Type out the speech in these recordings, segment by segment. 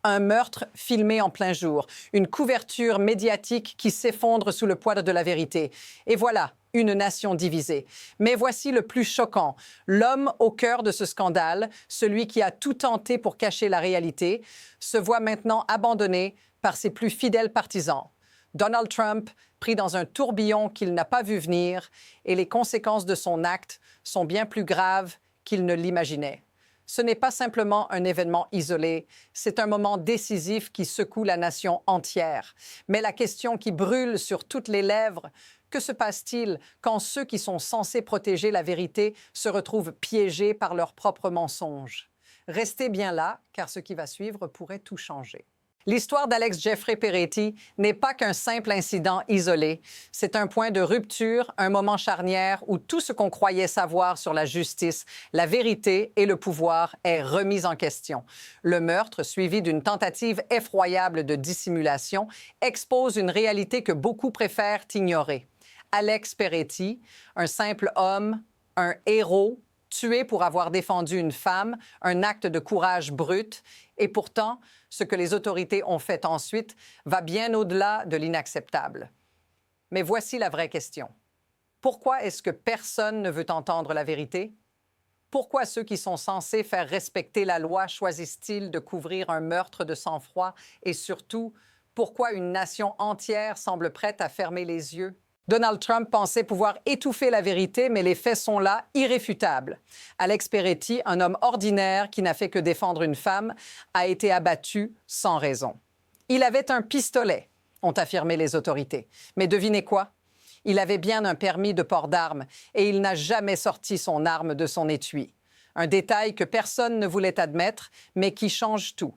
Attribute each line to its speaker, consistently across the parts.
Speaker 1: Un meurtre filmé en plein jour, une couverture médiatique qui s'effondre sous le poids de la vérité. Et voilà, une nation divisée. Mais voici le plus choquant. L'homme au cœur de ce scandale, celui qui a tout tenté pour cacher la réalité, se voit maintenant abandonné par ses plus fidèles partisans. Donald Trump, pris dans un tourbillon qu'il n'a pas vu venir, et les conséquences de son acte sont bien plus graves qu'il ne l'imaginait. Ce n'est pas simplement un événement isolé, c'est un moment décisif qui secoue la nation entière. Mais la question qui brûle sur toutes les lèvres, que se passe-t-il quand ceux qui sont censés protéger la vérité se retrouvent piégés par leurs propres mensonges? Restez bien là, car ce qui va suivre pourrait tout changer. L'histoire d'Alex Jeffrey Peretti n'est pas qu'un simple incident isolé. C'est un point de rupture, un moment charnière où tout ce qu'on croyait savoir sur la justice, la vérité et le pouvoir est remis en question. Le meurtre, suivi d'une tentative effroyable de dissimulation, expose une réalité que beaucoup préfèrent ignorer. Alex Peretti, un simple homme, un héros, tué pour avoir défendu une femme, un acte de courage brut, et pourtant, ce que les autorités ont fait ensuite va bien au-delà de l'inacceptable. Mais voici la vraie question. Pourquoi est-ce que personne ne veut entendre la vérité? Pourquoi ceux qui sont censés faire respecter la loi choisissent-ils de couvrir un meurtre de sang-froid? Et surtout, pourquoi une nation entière semble prête à fermer les yeux? Donald Trump pensait pouvoir étouffer la vérité, mais les faits sont là, irréfutables. Alex Peretti, un homme ordinaire qui n'a fait que défendre une femme, a été abattu sans raison. Il avait un pistolet, ont affirmé les autorités. Mais devinez quoi? Il avait bien un permis de port d'armes et il n'a jamais sorti son arme de son étui. Un détail que personne ne voulait admettre, mais qui change tout.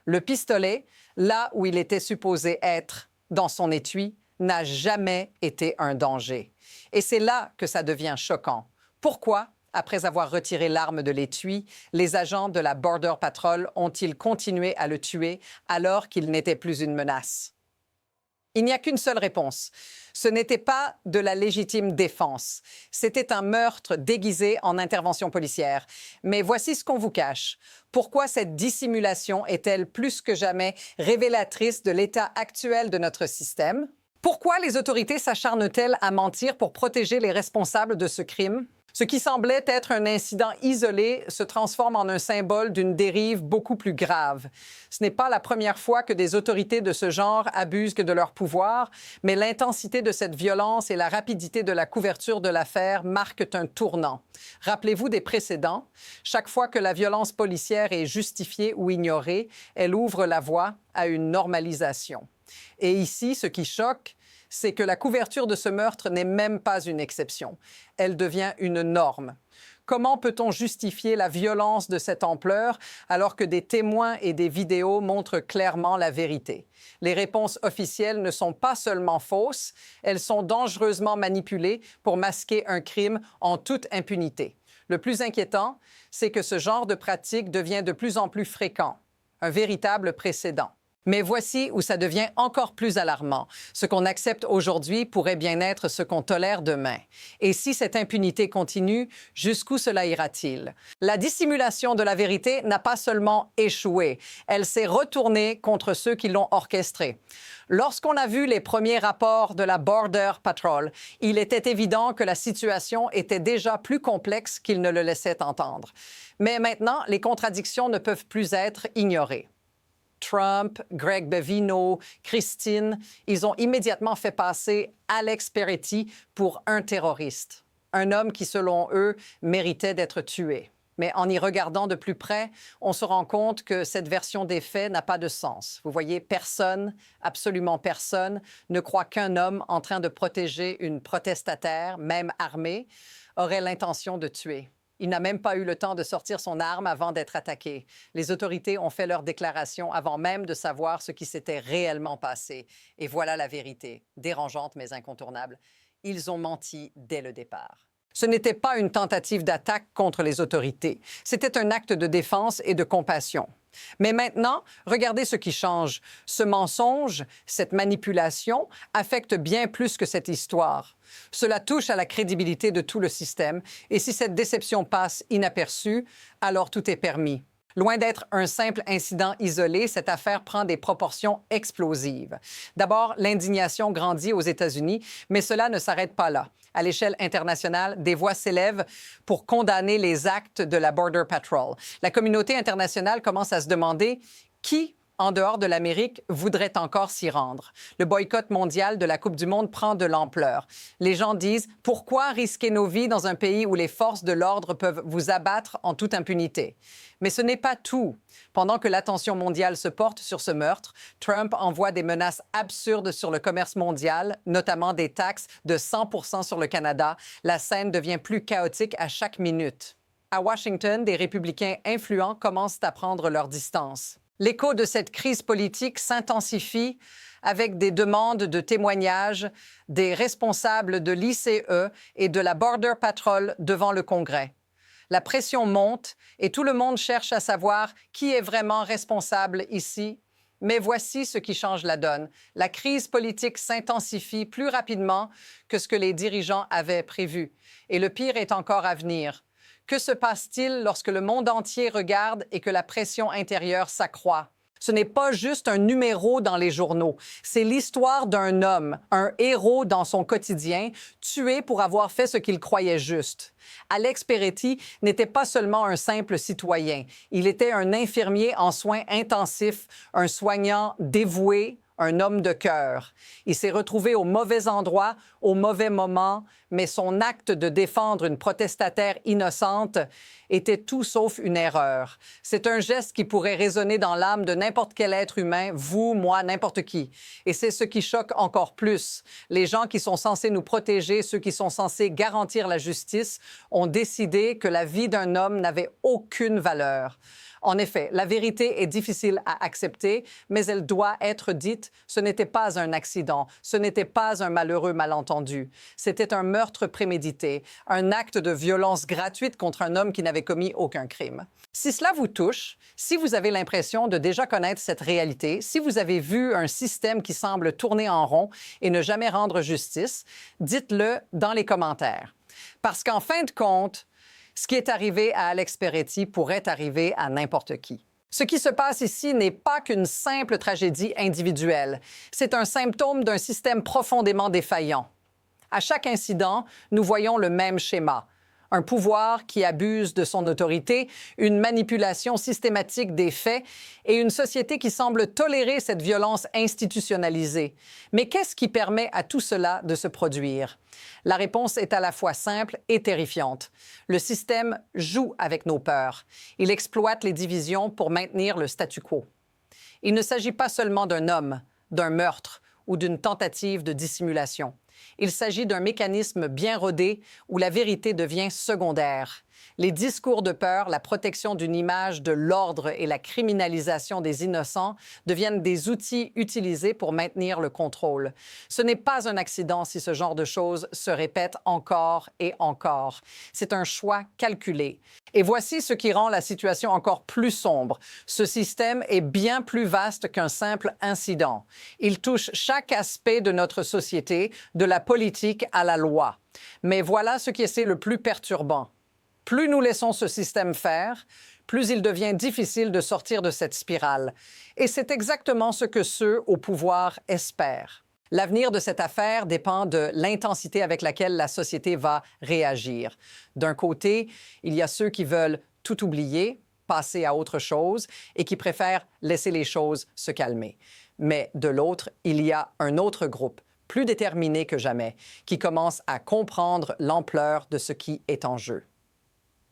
Speaker 1: Le pistolet, là où il était supposé être, dans son étui, n'a jamais été un danger. Et c'est là que ça devient choquant. Pourquoi, après avoir retiré l'arme de l'étui, les agents de la Border Patrol ont-ils continué à le tuer alors qu'il n'était plus une menace? Il n'y a qu'une seule réponse. Ce n'était pas de la légitime défense. C'était un meurtre déguisé en intervention policière. Mais voici ce qu'on vous cache. Pourquoi cette dissimulation est-elle plus que jamais révélatrice de l'état actuel de notre système? Pourquoi les autorités s'acharnent-elles à mentir pour protéger les responsables de ce crime? Ce qui semblait être un incident isolé se transforme en un symbole d'une dérive beaucoup plus grave. Ce n'est pas la première fois que des autorités de ce genre abusent de leur pouvoir, mais l'intensité de cette violence et la rapidité de la couverture de l'affaire marquent un tournant. Rappelez-vous des précédents. Chaque fois que la violence policière est justifiée ou ignorée, elle ouvre la voie à une normalisation. Et ici, ce qui choque, c'est que la couverture de ce meurtre n'est même pas une exception. Elle devient une norme. Comment peut-on justifier la violence de cette ampleur alors que des témoins et des vidéos montrent clairement la vérité? Les réponses officielles ne sont pas seulement fausses, elles sont dangereusement manipulées pour masquer un crime en toute impunité. Le plus inquiétant, c'est que ce genre de pratique devient de plus en plus fréquent, un véritable précédent. Mais voici où ça devient encore plus alarmant. Ce qu'on accepte aujourd'hui pourrait bien être ce qu'on tolère demain. Et si cette impunité continue, jusqu'où cela ira-t-il? La dissimulation de la vérité n'a pas seulement échoué, elle s'est retournée contre ceux qui l'ont orchestrée. Lorsqu'on a vu les premiers rapports de la Border Patrol, il était évident que la situation était déjà plus complexe qu'ils ne le laissaient entendre. Mais maintenant, les contradictions ne peuvent plus être ignorées. Trump, Greg Bevino, Christine, ils ont immédiatement fait passer Alex Peretti pour un terroriste, un homme qui, selon eux, méritait d'être tué. Mais en y regardant de plus près, on se rend compte que cette version des faits n'a pas de sens. Vous voyez, personne, absolument personne, ne croit qu'un homme en train de protéger une protestataire, même armée, aurait l'intention de tuer. Il n'a même pas eu le temps de sortir son arme avant d'être attaqué. Les autorités ont fait leur déclaration avant même de savoir ce qui s'était réellement passé. Et voilà la vérité, dérangeante mais incontournable. Ils ont menti dès le départ. Ce n'était pas une tentative d'attaque contre les autorités. C'était un acte de défense et de compassion. Mais maintenant, regardez ce qui change. Ce mensonge, cette manipulation, affecte bien plus que cette histoire. Cela touche à la crédibilité de tout le système, et si cette déception passe inaperçue, alors tout est permis. Loin d'être un simple incident isolé, cette affaire prend des proportions explosives. D'abord, l'indignation grandit aux États-Unis, mais cela ne s'arrête pas là. À l'échelle internationale, des voix s'élèvent pour condamner les actes de la Border Patrol. La communauté internationale commence à se demander qui, en dehors de l'Amérique, voudrait encore s'y rendre. Le boycott mondial de la Coupe du monde prend de l'ampleur. Les gens disent « Pourquoi risquer nos vies dans un pays où les forces de l'ordre peuvent vous abattre en toute impunité ?» Mais ce n'est pas tout. Pendant que l'attention mondiale se porte sur ce meurtre, Trump envoie des menaces absurdes sur le commerce mondial, notamment des taxes de 100% sur le Canada. La scène devient plus chaotique à chaque minute. À Washington, des républicains influents commencent à prendre leur distance. L'écho de cette crise politique s'intensifie avec des demandes de témoignages des responsables de l'ICE et de la Border Patrol devant le Congrès. La pression monte et tout le monde cherche à savoir qui est vraiment responsable ici. Mais voici ce qui change la donne. La crise politique s'intensifie plus rapidement que ce que les dirigeants avaient prévu. Et le pire est encore à venir. Que se passe-t-il lorsque le monde entier regarde et que la pression intérieure s'accroît? Ce n'est pas juste un numéro dans les journaux, c'est l'histoire d'un homme, un héros dans son quotidien, tué pour avoir fait ce qu'il croyait juste. Alex Peretti n'était pas seulement un simple citoyen, il était un infirmier en soins intensifs, un soignant dévoué, un homme de cœur. Il s'est retrouvé au mauvais endroit, au mauvais moment, mais son acte de défendre une protestataire innocente était tout sauf une erreur. C'est un geste qui pourrait résonner dans l'âme de n'importe quel être humain, vous, moi, n'importe qui. Et c'est ce qui choque encore plus. Les gens qui sont censés nous protéger, ceux qui sont censés garantir la justice, ont décidé que la vie d'un homme n'avait aucune valeur. En effet, la vérité est difficile à accepter, mais elle doit être dite. Ce n'était pas un accident, ce n'était pas un malheureux malentendu. C'était un meurtre prémédité, un acte de violence gratuite contre un homme qui n'avait commis aucun crime. Si cela vous touche, si vous avez l'impression de déjà connaître cette réalité, si vous avez vu un système qui semble tourner en rond et ne jamais rendre justice, dites-le dans les commentaires. Parce qu'en fin de compte, ce qui est arrivé à Alex Peretti pourrait arriver à n'importe qui. Ce qui se passe ici n'est pas qu'une simple tragédie individuelle. C'est un symptôme d'un système profondément défaillant. À chaque incident, nous voyons le même schéma. Un pouvoir qui abuse de son autorité, une manipulation systématique des faits et une société qui semble tolérer cette violence institutionnalisée. Mais qu'est-ce qui permet à tout cela de se produire? La réponse est à la fois simple et terrifiante. Le système joue avec nos peurs. Il exploite les divisions pour maintenir le statu quo. Il ne s'agit pas seulement d'un homme, d'un meurtre ou d'une tentative de dissimulation. Il s'agit d'un mécanisme bien rodé où la vérité devient secondaire. Les discours de peur, la protection d'une image de l'ordre et la criminalisation des innocents deviennent des outils utilisés pour maintenir le contrôle. Ce n'est pas un accident si ce genre de choses se répète encore et encore. C'est un choix calculé. Et voici ce qui rend la situation encore plus sombre. Ce système est bien plus vaste qu'un simple incident. Il touche chaque aspect de notre société, de la politique à la loi. Mais voilà ce qui est le plus perturbant. Plus nous laissons ce système faire, plus il devient difficile de sortir de cette spirale. Et c'est exactement ce que ceux au pouvoir espèrent. L'avenir de cette affaire dépend de l'intensité avec laquelle la société va réagir. D'un côté, il y a ceux qui veulent tout oublier, passer à autre chose et qui préfèrent laisser les choses se calmer. Mais de l'autre, il y a un autre groupe, plus déterminé que jamais, qui commence à comprendre l'ampleur de ce qui est en jeu.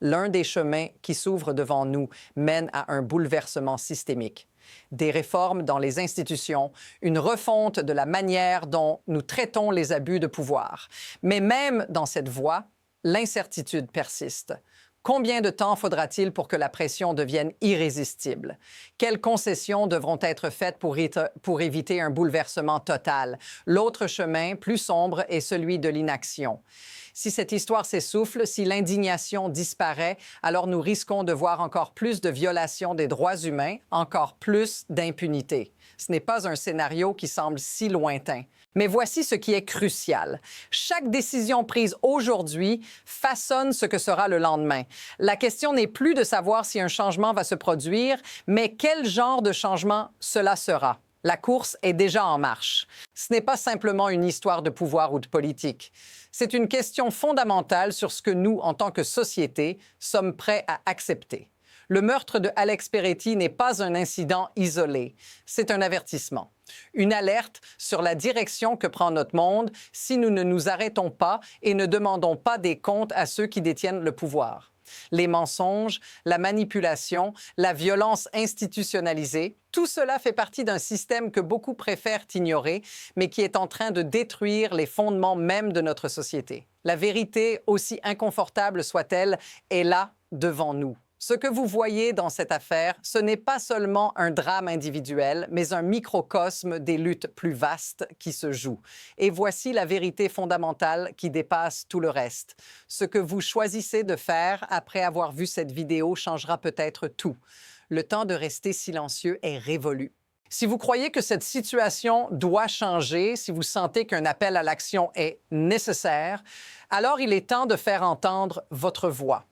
Speaker 1: L'un des chemins qui s'ouvrent devant nous mène à un bouleversement systémique. Des réformes dans les institutions, une refonte de la manière dont nous traitons les abus de pouvoir. Mais même dans cette voie, l'incertitude persiste. Combien de temps faudra-t-il pour que la pression devienne irrésistible? Quelles concessions devront être faites pour éviter un bouleversement total? L'autre chemin, plus sombre, est celui de l'inaction. Si cette histoire s'essouffle, si l'indignation disparaît, alors nous risquons de voir encore plus de violations des droits humains, encore plus d'impunité. Ce n'est pas un scénario qui semble si lointain. Mais voici ce qui est crucial. Chaque décision prise aujourd'hui façonne ce que sera le lendemain. La question n'est plus de savoir si un changement va se produire, mais quel genre de changement cela sera. La course est déjà en marche. Ce n'est pas simplement une histoire de pouvoir ou de politique. C'est une question fondamentale sur ce que nous, en tant que société, sommes prêts à accepter. Le meurtre de Alex Peretti n'est pas un incident isolé. C'est un avertissement. Une alerte sur la direction que prend notre monde si nous ne nous arrêtons pas et ne demandons pas des comptes à ceux qui détiennent le pouvoir. Les mensonges, la manipulation, la violence institutionnalisée, tout cela fait partie d'un système que beaucoup préfèrent ignorer, mais qui est en train de détruire les fondements même de notre société. La vérité, aussi inconfortable soit-elle, est là devant nous. Ce que vous voyez dans cette affaire, ce n'est pas seulement un drame individuel, mais un microcosme des luttes plus vastes qui se jouent. Et voici la vérité fondamentale qui dépasse tout le reste. Ce que vous choisissez de faire après avoir vu cette vidéo changera peut-être tout. Le temps de rester silencieux est révolu. Si vous croyez que cette situation doit changer, si vous sentez qu'un appel à l'action est nécessaire, alors il est temps de faire entendre votre voix.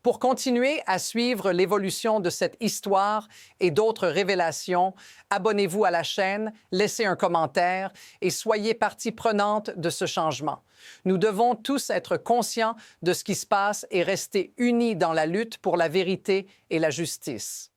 Speaker 1: Pour continuer à suivre l'évolution de cette histoire et d'autres révélations, abonnez-vous à la chaîne, laissez un commentaire et soyez partie prenante de ce changement. Nous devons tous être conscients de ce qui se passe et rester unis dans la lutte pour la vérité et la justice.